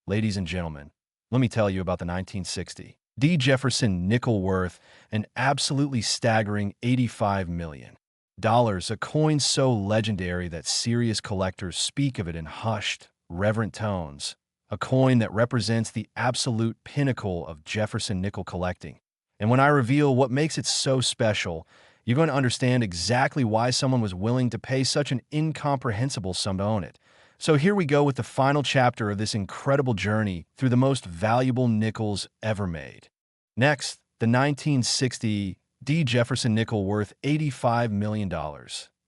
Ladies and gentlemen, let me tell you about the 1960 Jefferson Nickel, worth an absolutely staggering $85 million. A coin so legendary that serious collectors speak of it in hushed, reverent tones. A coin that represents the absolute pinnacle of Jefferson Nickel collecting. And when I reveal what makes it so special, you're going to understand exactly why someone was willing to pay such an incomprehensible sum to own it. So here we go with the final chapter of this incredible journey through the most valuable nickels ever made. Next, the 1960 Jefferson Nickel, worth $85 million.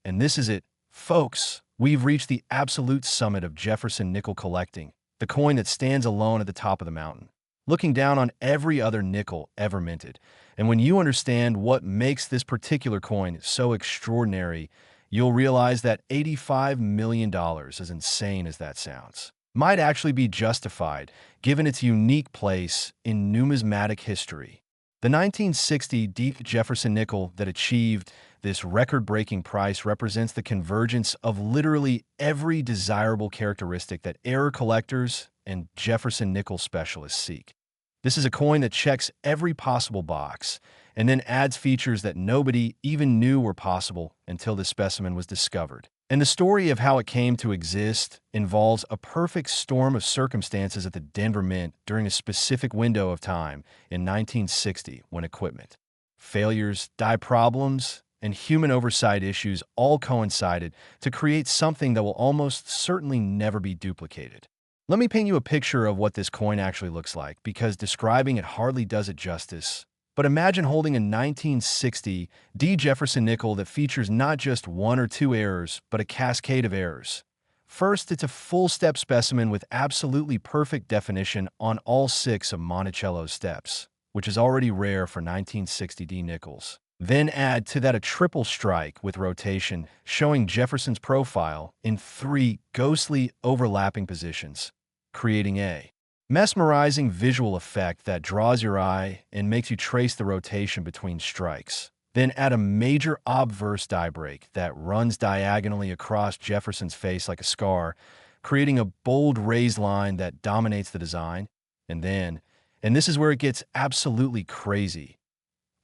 And this is it, folks. We've reached the absolute summit of Jefferson Nickel collecting, the coin that stands alone at the top of the mountain, looking down on every other nickel ever minted. And when you understand what makes this particular coin so extraordinary, you'll realize that $85 million, as insane as that sounds, might actually be justified given its unique place in numismatic history. The 1960 Jefferson Nickel that achieved this record-breaking price represents the convergence of literally every desirable characteristic that error collectors and Jefferson Nickel specialists seek. This is a coin that checks every possible box and then adds features that nobody even knew were possible until the specimen was discovered. And the story of how it came to exist involves a perfect storm of circumstances at the Denver Mint during a specific window of time in 1960 when equipment failures, die problems, and human oversight issues all coincided to create something that will almost certainly never be duplicated. Let me paint you a picture of what this coin actually looks like, because describing it hardly does it justice. But imagine holding a 1960 Jefferson Nickel that features not just one or two errors, but a cascade of errors. First, it's a full-step specimen with absolutely perfect definition on all 6 of Monticello's steps, which is already rare for 1960 nickels. Then add to that a triple strike with rotation, showing Jefferson's profile in 3 ghostly overlapping positions, creating a mesmerizing visual effect that draws your eye and makes you trace the rotation between strikes. Then add a major obverse die break that runs diagonally across Jefferson's face like a scar, creating a bold raised line that dominates the design. And this is where it gets absolutely crazy,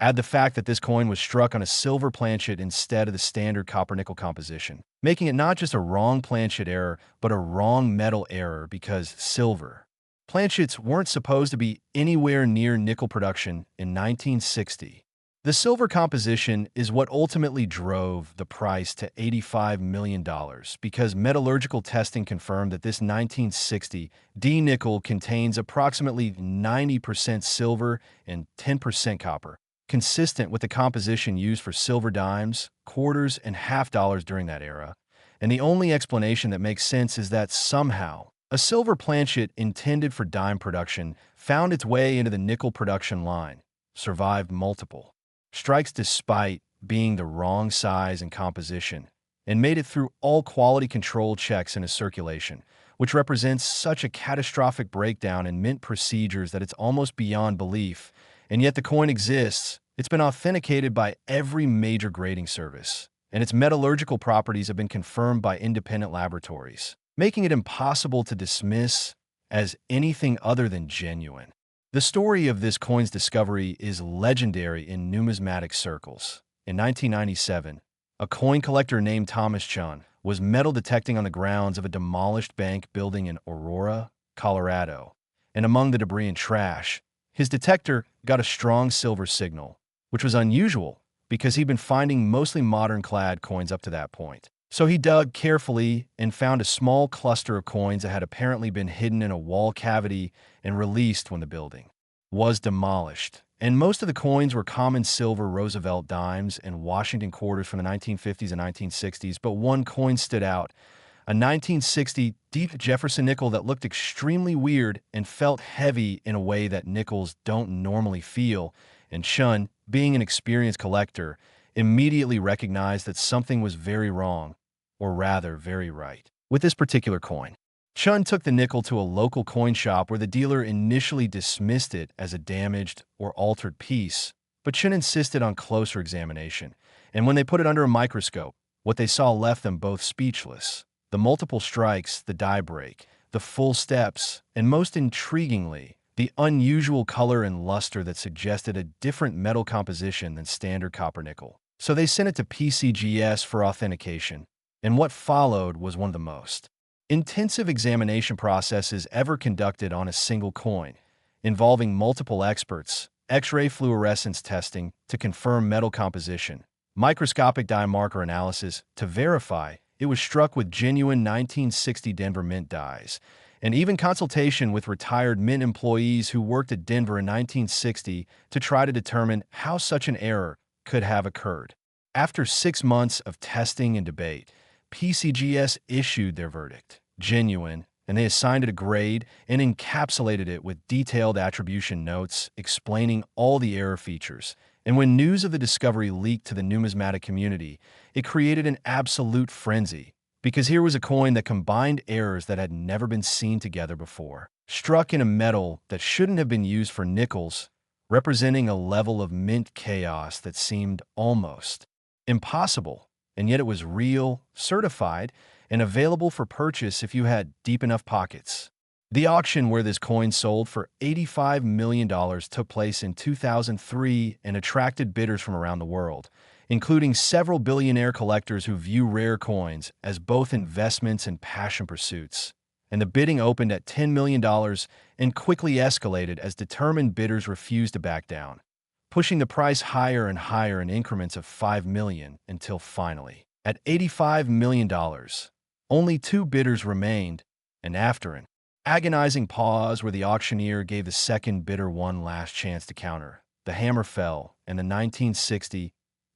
add the fact that this coin was struck on a silver planchet instead of the standard copper-nickel composition, making it not just a wrong planchet error, but a wrong metal error, because silver planchets weren't supposed to be anywhere near nickel production in 1960. The silver composition is what ultimately drove the price to $85 million, because metallurgical testing confirmed that this 1960 nickel contains approximately 90% silver and 10% copper, consistent with the composition used for silver dimes, quarters, and half dollars during that era. And the only explanation that makes sense is that somehow a silver planchet intended for dime production found its way into the nickel production line, survived multiple strikes despite being the wrong size and composition, and made it through all quality control checks in a circulation, which represents such a catastrophic breakdown in mint procedures that it's almost beyond belief. And yet the coin exists. It's been authenticated by every major grading service, and its metallurgical properties have been confirmed by independent laboratories, making it impossible to dismiss as anything other than genuine. The story of this coin's discovery is legendary in numismatic circles. In 1997, a coin collector named Thomas Chun was metal detecting on the grounds of a demolished bank building in Aurora, Colorado. And among the debris and trash, His detector got a strong silver signal, which was unusual because he'd been finding mostly modern-clad coins up to that point. So he dug carefully and found a small cluster of coins that had apparently been hidden in a wall cavity and released when the building was demolished. And most of the coins were common silver Roosevelt dimes and Washington quarters from the 1950s and 1960s, but one coin stood out, a 1960 deep Jefferson nickel that looked extremely weird and felt heavy in a way that nickels don't normally feel, and Chun, being an experienced collector, immediately recognized that something was very wrong, or rather, very right, with this particular coin. Chun took the nickel to a local coin shop where the dealer initially dismissed it as a damaged or altered piece, but Chun insisted on closer examination, and when they put it under a microscope, what they saw left them both speechless. The multiple strikes, the die break, the full steps, and most intriguingly, the unusual color and luster that suggested a different metal composition than standard copper nickel. So they sent it to PCGS for authentication, and what followed was one of the most intensive examination processes ever conducted on a single coin, involving multiple experts, X-ray fluorescence testing to confirm metal composition, microscopic dye marker analysis to verify it was struck with genuine 1960 Denver Mint dies, and even consultation with retired Mint employees who worked at Denver in 1960 to try to determine how such an error could have occurred. After 6 months of testing and debate, PCGS issued their verdict, genuine, and they assigned it a grade and encapsulated it with detailed attribution notes explaining all the error features. And when news of the discovery leaked to the numismatic community, it created an absolute frenzy, because here was a coin that combined errors that had never been seen together before, struck in a metal that shouldn't have been used for nickels, representing a level of mint chaos that seemed almost impossible, and yet it was real, certified, and available for purchase if you had deep enough pockets. The auction where this coin sold for $85 million took place in 2003 and attracted bidders from around the world, including several billionaire collectors who view rare coins as both investments and passion pursuits. And the bidding opened at $10 million and quickly escalated as determined bidders refused to back down, pushing the price higher and higher in increments of $5 million until finally, at $85 million, only 2 bidders remained, and after an agonizing pause where the auctioneer gave the second bidder one last chance to counter, the hammer fell, and the 1960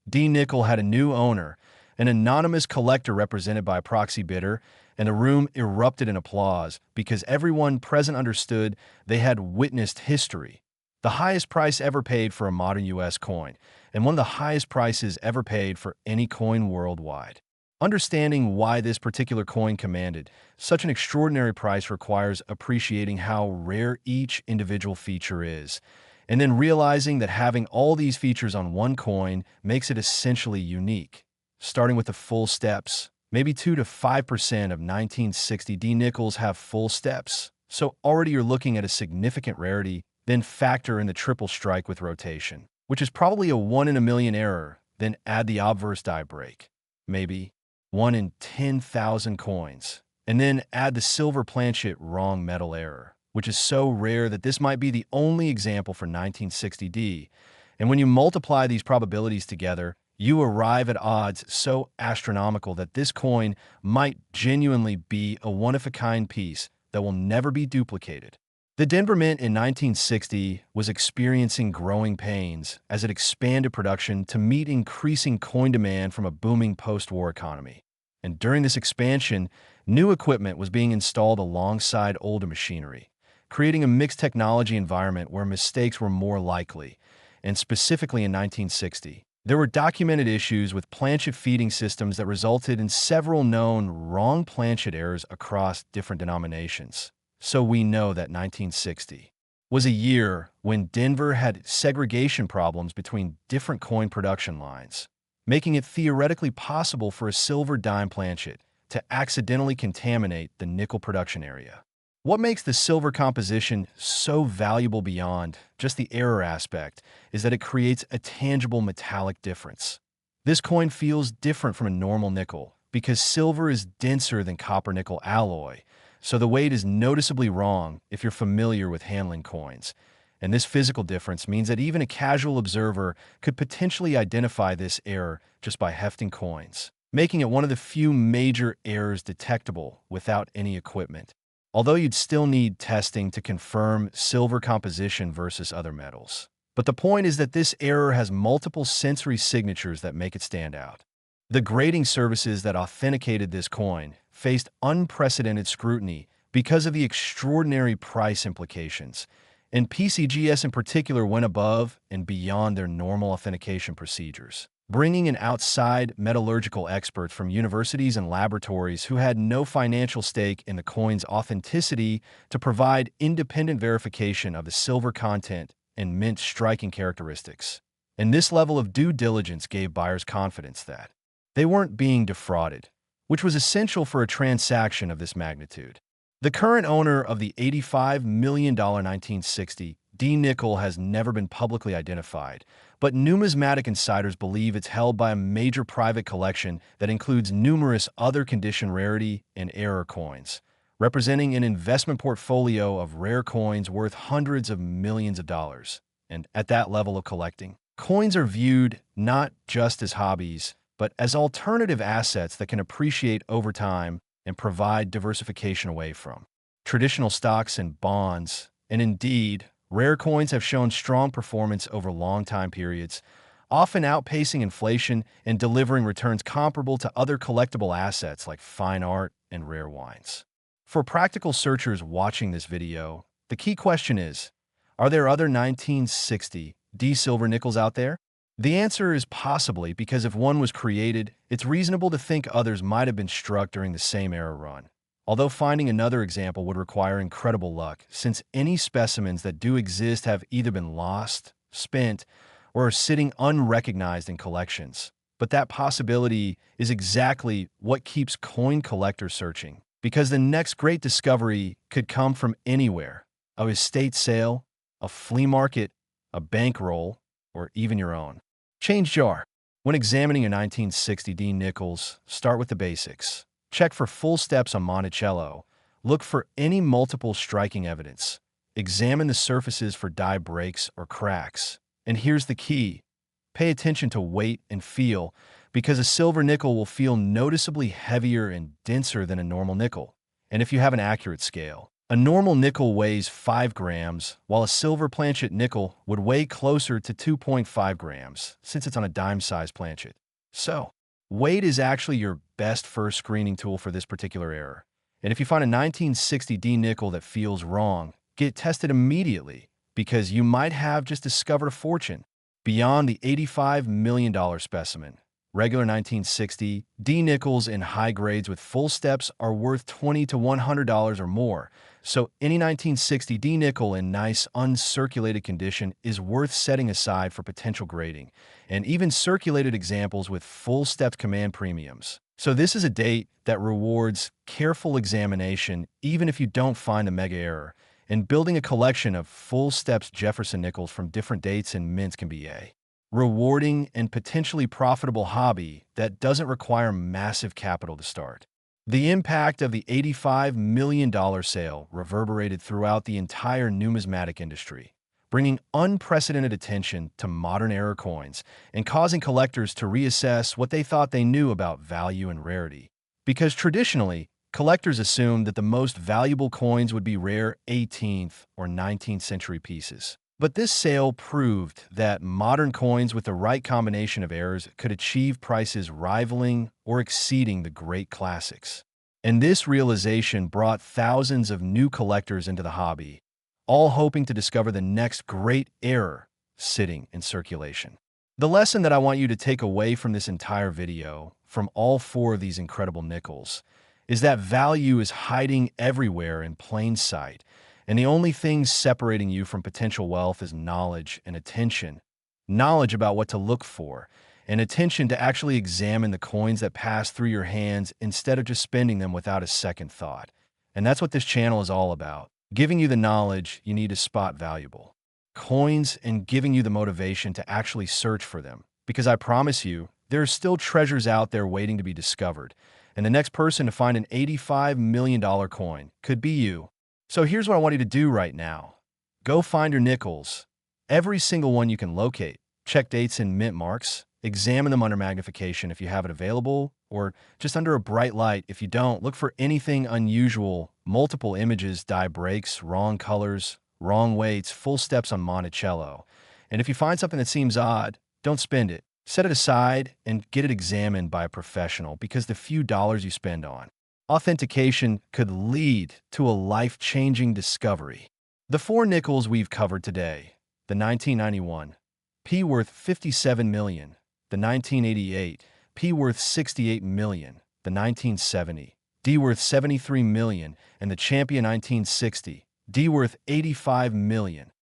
D nickel had a new owner, an anonymous collector represented by a proxy bidder, and the room erupted in applause because everyone present understood they had witnessed history, the highest price ever paid for a modern U.S. coin, and one of the highest prices ever paid for any coin worldwide. Understanding why this particular coin commanded such an extraordinary price requires appreciating how rare each individual feature is, and then realizing that having all these features on one coin makes it essentially unique. Starting with the full steps, maybe 2 to 5% of 1960 D nickels have full steps, so already you're looking at a significant rarity. Then factor in the triple strike with rotation, which is probably a 1 in a million error, then add the obverse die break, maybe 1 in 10,000 coins, and then add the silver planchet wrong metal error, which is so rare that this might be the only example for 1960D. And when you multiply these probabilities together, you arrive at odds so astronomical that this coin might genuinely be a one-of-a-kind piece that will never be duplicated. The Denver Mint in 1960 was experiencing growing pains as it expanded production to meet increasing coin demand from a booming post-war economy. And during this expansion, new equipment was being installed alongside older machinery, creating a mixed technology environment where mistakes were more likely. And specifically in 1960, there were documented issues with planchet feeding systems that resulted in several known wrong planchet errors across different denominations. So we know that 1960 was a year when Denver had segregation problems between different coin production lines, making it theoretically possible for a silver dime planchet to accidentally contaminate the nickel production area. What makes the silver composition so valuable beyond just the error aspect is that it creates a tangible metallic difference. This coin feels different from a normal nickel because silver is denser than copper-nickel alloy, so the weight is noticeably wrong if you're familiar with handling coins. And this physical difference means that even a casual observer could potentially identify this error just by hefting coins, making it one of the few major errors detectable without any equipment. Although you'd still need testing to confirm silver composition versus other metals. But the point is that this error has multiple sensory signatures that make it stand out. The grading services that authenticated this coin faced unprecedented scrutiny because of the extraordinary price implications, and PCGS in particular went above and beyond their normal authentication procedures, bringing in outside metallurgical experts from universities and laboratories who had no financial stake in the coin's authenticity to provide independent verification of the silver content and mint striking characteristics. And this level of due diligence gave buyers confidence that they weren't being defrauded, which was essential for a transaction of this magnitude. The current owner of the $85 million 1960 D nickel has never been publicly identified, but numismatic insiders believe it's held by a major private collection that includes numerous other condition rarity and error coins, representing an investment portfolio of rare coins worth hundreds of millions of dollars. And at that level of collecting, coins are viewed not just as hobbies, but as alternative assets that can appreciate over time and provide diversification away from traditional stocks and bonds. And indeed, rare coins have shown strong performance over long time periods, often outpacing inflation and delivering returns comparable to other collectible assets like fine art and rare wines. For practical searchers watching this video, the key question is, are there other 1960 D silver nickels out there? The answer is possibly, because if one was created, it's reasonable to think others might have been struck during the same era run. Although finding another example would require incredible luck, since any specimens that do exist have either been lost, spent, or are sitting unrecognized in collections. But that possibility is exactly what keeps coin collectors searching, because the next great discovery could come from anywhere: a estate sale, a flea market, a bankroll, or even your own change jar. When examining a 1960 D nickels, start with the basics. Check for full steps on Monticello. Look for any multiple striking evidence. Examine the surfaces for die breaks or cracks. And here's the key: pay attention to weight and feel, because a silver nickel will feel noticeably heavier and denser than a normal nickel. And if you have an accurate scale, a normal nickel weighs 5 grams, while a silver planchet nickel would weigh closer to 2.5 grams, since it's on a dime-sized planchet. So, weight is actually your best first screening tool for this particular error. And if you find a 1960 D nickel that feels wrong, get it tested immediately, because you might have just discovered a fortune. Beyond the $85 million specimen, regular 1960 D nickels in high grades with full steps are worth $20 to $100 or more. So any 1960 D nickel in nice uncirculated condition is worth setting aside for potential grading, and even circulated examples with full stepped command premiums. So this is a date that rewards careful examination even if you don't find a mega error, and building a collection of full steps Jefferson Nickels from different dates and mints can be a rewarding and potentially profitable hobby that doesn't require massive capital to start. The impact of the $85 million sale reverberated throughout the entire numismatic industry, bringing unprecedented attention to modern era coins and causing collectors to reassess what they thought they knew about value and rarity. Because traditionally, collectors assumed that the most valuable coins would be rare 18th or 19th century pieces. But this sale proved that modern coins with the right combination of errors could achieve prices rivaling or exceeding the great classics. And this realization brought thousands of new collectors into the hobby, all hoping to discover the next great error sitting in circulation. The lesson that I want you to take away from this entire video, from all 4 of these incredible nickels, is that value is hiding everywhere in plain sight, and the only thing separating you from potential wealth is knowledge and attention. Knowledge about what to look for, and attention to actually examine the coins that pass through your hands instead of just spending them without a second thought. And that's what this channel is all about, giving you the knowledge you need to spot valuable coins and giving you the motivation to actually search for them. Because I promise you, there are still treasures out there waiting to be discovered, and the next person to find an $85 million coin could be you. So here's what I want you to do right now. Go find your nickels. Every single one you can locate. Check dates and mint marks. Examine them under magnification if you have it available, or just under a bright light if you don't. Look for anything unusual, multiple images, die breaks, wrong colors, wrong weights, full steps on Monticello. And if you find something that seems odd, don't spend it. Set it aside and get it examined by a professional, because the few dollars you spend on authentication could lead to a life-changing discovery. The 4 nickels we've covered today: the 1991, P worth $57 million; the 1988, P worth $68 million; the 1970, D worth $73 million; and the champion 1960, D worth $85 million,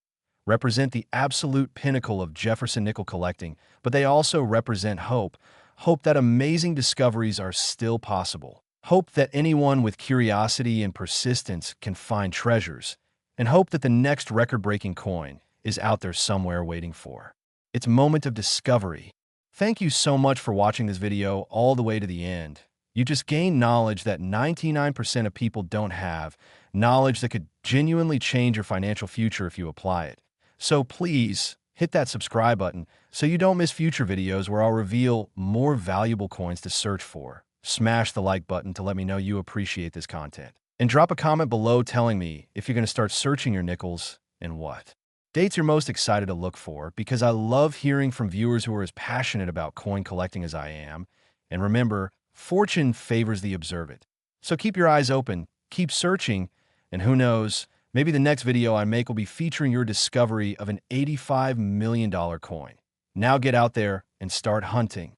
represent the absolute pinnacle of Jefferson nickel collecting, but they also represent hope. Hope that amazing discoveries are still possible. Hope that anyone with curiosity and persistence can find treasures. And hope that the next record-breaking coin is out there somewhere waiting for its moment of discovery. Thank you so much for watching this video all the way to the end. You just gained knowledge that 99% of people don't have, knowledge that could genuinely change your financial future if you apply it. So please, hit that subscribe button so you don't miss future videos where I'll reveal more valuable coins to search for. Smash the like button to let me know you appreciate this content. And drop a comment below telling me if you're going to start searching your nickels and what dates you're most excited to look for, because I love hearing from viewers who are as passionate about coin collecting as I am. And remember, fortune favors the observant. So keep your eyes open, keep searching, and who knows, maybe the next video I make will be featuring your discovery of an $85 million coin. Now get out there and start hunting.